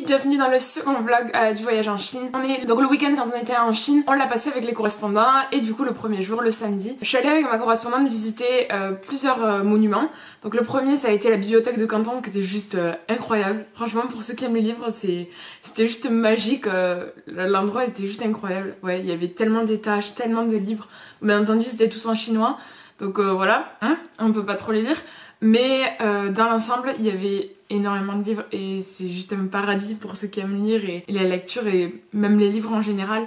bienvenue dans le second vlog du voyage en Chine. Donc le week-end quand on était en Chine, on l'a passé avec les correspondants et du coup le premier jour, le samedi, je suis allée avec ma correspondante visiter plusieurs monuments. Donc le premier ça a été la bibliothèque de Canton qui était juste incroyable. Franchement pour ceux qui aiment les livres c'était juste magique, l'endroit était juste incroyable. Ouais, il y avait tellement d'étages, tellement de livres, bien entendu c'était tous en chinois. Donc voilà, hein, on peut pas trop les lire. Mais dans l'ensemble, il y avait énormément de livres et c'est juste un paradis pour ceux qui aiment lire et la lecture et même les livres en général.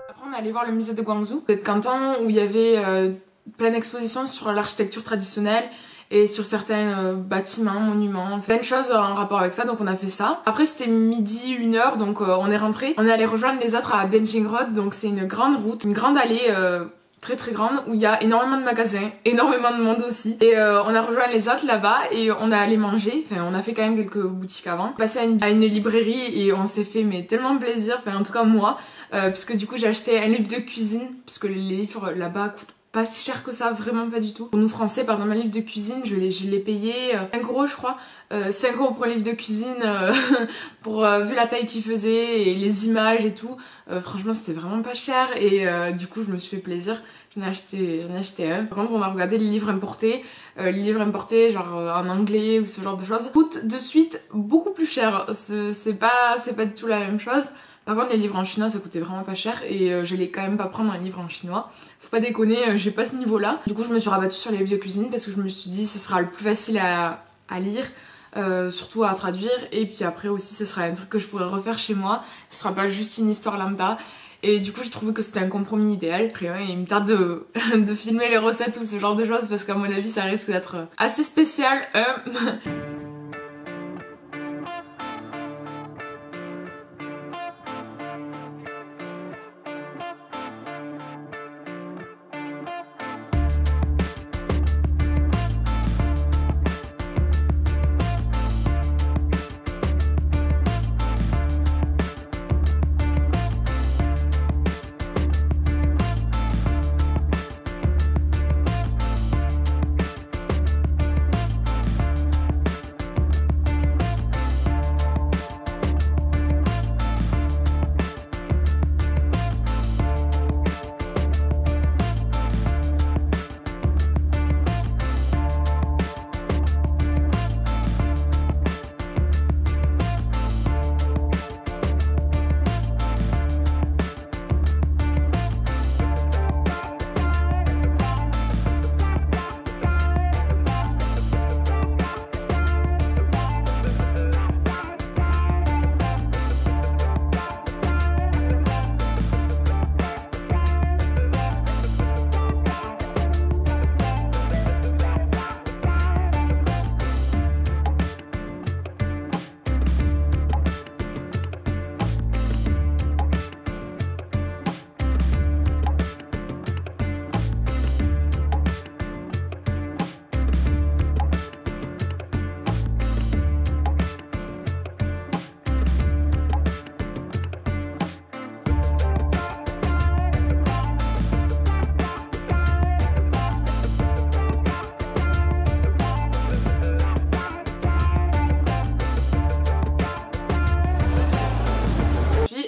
Après on est allé voir le musée de Guangzhou, de Canton, où il y avait plein d'expositions sur l'architecture traditionnelle et sur certains bâtiments, monuments, plein de choses en rapport avec ça, donc on a fait ça. Après c'était midi, 1h, donc on est rentré. On est allé rejoindre les autres à Benjing Road, donc c'est une grande route, une grande allée très grande où il y a énormément de magasins, énormément de monde aussi. Et on a rejoint les autres là-bas et on est allé manger, enfin on a fait quand même quelques boutiques avant. On est passé à une librairie et on s'est fait mais tellement plaisir, enfin en tout cas moi, puisque du coup j'ai acheté un livre de cuisine, puisque les livres là-bas coûtent pas si cher que ça, vraiment pas du tout. Pour nous français, par exemple un livre de cuisine, je l'ai payé 5 € je crois. 5 € pour un livre de cuisine, pour vu la taille qu'il faisait et les images et tout. Franchement c'était vraiment pas cher et du coup je me suis fait plaisir. J'en ai acheté un. Par contre on a regardé les livres importés. Les livres importés genre en anglais ou ce genre de choses coûtent de suite beaucoup plus cher. C'est pas du tout la même chose. Par contre les livres en chinois ça coûtait vraiment pas cher et j'allais quand même pas prendre un livre en chinois. Faut pas déconner, j'ai pas ce niveau là. Du coup je me suis rabattue sur les livres de cuisine parce que je me suis dit ce sera le plus facile à lire. Surtout à traduire, et puis après aussi ce sera un truc que je pourrais refaire chez moi, ce sera pas juste une histoire lambda. Et du coup j'ai trouvé que c'était un compromis idéal. Après ouais, il me tarde de filmer les recettes ou ce genre de choses parce qu'à mon avis ça risque d'être assez spécial.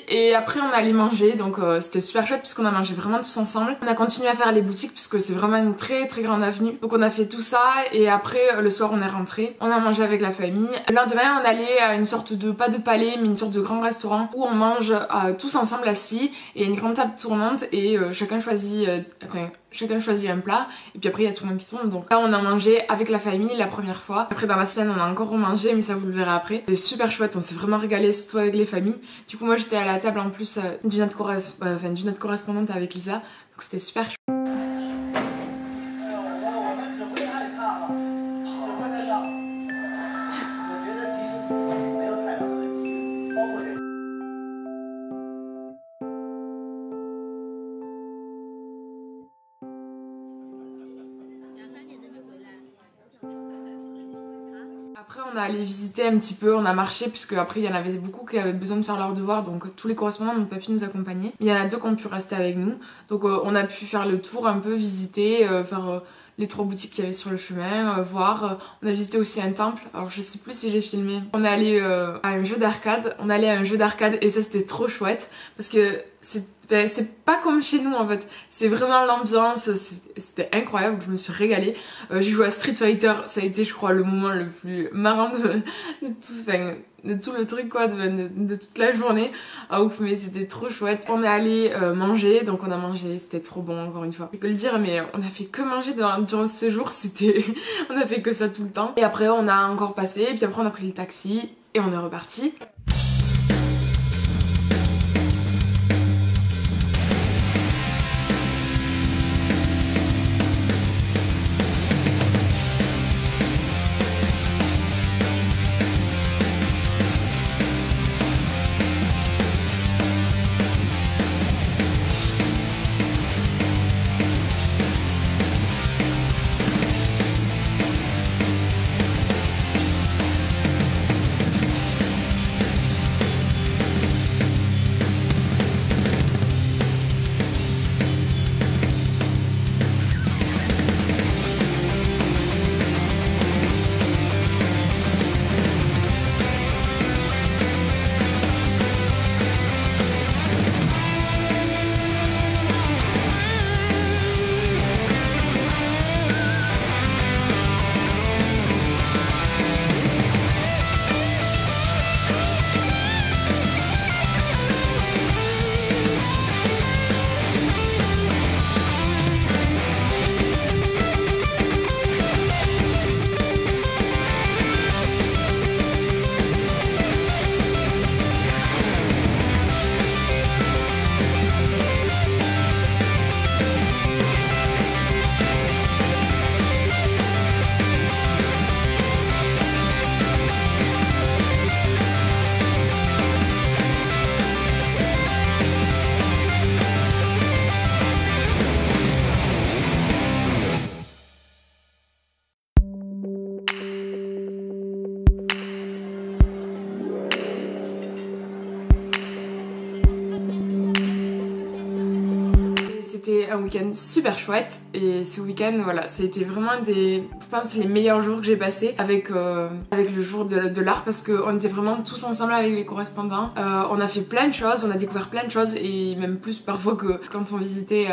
Et après on allait manger, donc c'était super chouette puisqu'on a mangé vraiment tous ensemble. On a continué à faire les boutiques puisque c'est vraiment une très grande avenue. Donc on a fait tout ça et après le soir on est rentré. On a mangé avec la famille. Le lendemain on allait à une sorte de, pas de palais mais une sorte de grand restaurant où on mange tous ensemble assis et une grande table tournante et chacun choisit, enfin chacun choisit un plat et puis après il y a tout le monde qui tourne. Donc là on a mangé avec la famille la première fois. Après dans la semaine on a encore remangé, mais ça vous le verrez après. C'était super chouette, on s'est vraiment régalé, surtout avec les familles. Du coup moi j'étais à la table en plus d'une autre correspondante avec Lisa, donc c'était super chouette. Après on a allé visiter un petit peu, on a marché puisque après il y en avait beaucoup qui avaient besoin de faire leurs devoirs, donc tous les correspondants n'ont pas pu nous accompagner. Mais il y en a 2 qui ont pu rester avec nous, donc on a pu faire le tour un peu, visiter, faire les 3 boutiques qu'il y avait sur le chemin, voir. On a visité aussi un temple, alors je sais plus si j'ai filmé. On est allé à un jeu d'arcade, et ça c'était trop chouette parce que c'est pas comme chez nous en fait, c'est vraiment l'ambiance, c'était incroyable, je me suis régalée. J'ai joué à Street Fighter, ça a été je crois le moment le plus marrant de tout le truc quoi, de toute la journée. Ah ouf, mais c'était trop chouette. On est allé manger, donc on a mangé, c'était trop bon encore une fois. Je peux que le dire, mais on a fait que manger durant ce séjour, on a fait que ça tout le temps. Et après on a encore passé, et puis après on a pris le taxi et on est reparti. C'était un week-end super chouette et ce week-end voilà, ça a été vraiment je pense les meilleurs jours que j'ai passés avec le jour de l'art parce qu'on était vraiment tous ensemble avec les correspondants. On a fait plein de choses, on a découvert plein de choses et même plus parfois que quand on visitait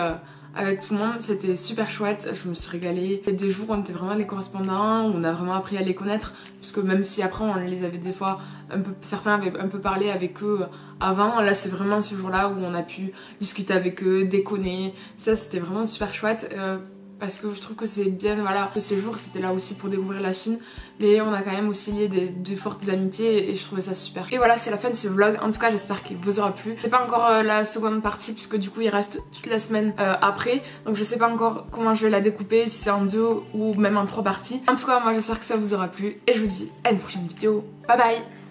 avec tout le monde. C'était super chouette, je me suis régalée. Il y a des jours où on était vraiment les correspondants, où on a vraiment appris à les connaître, puisque même si après on les avait des fois certains avaient un peu parlé avec eux avant, là c'est vraiment ce jour-là où on a pu discuter avec eux, déconner. Ça c'était vraiment super chouette. Parce que je trouve que c'est bien, voilà, ce séjour c'était là aussi pour découvrir la Chine, mais on a quand même aussi lié de fortes amitiés et je trouvais ça super. Et voilà, c'est la fin de ce vlog, en tout cas j'espère qu'il vous aura plu. C'est pas encore la seconde partie puisque du coup il reste toute la semaine après, donc je sais pas encore comment je vais la découper, si c'est en 2 ou même en 3 parties. En tout cas moi j'espère que ça vous aura plu et je vous dis à une prochaine vidéo, bye bye.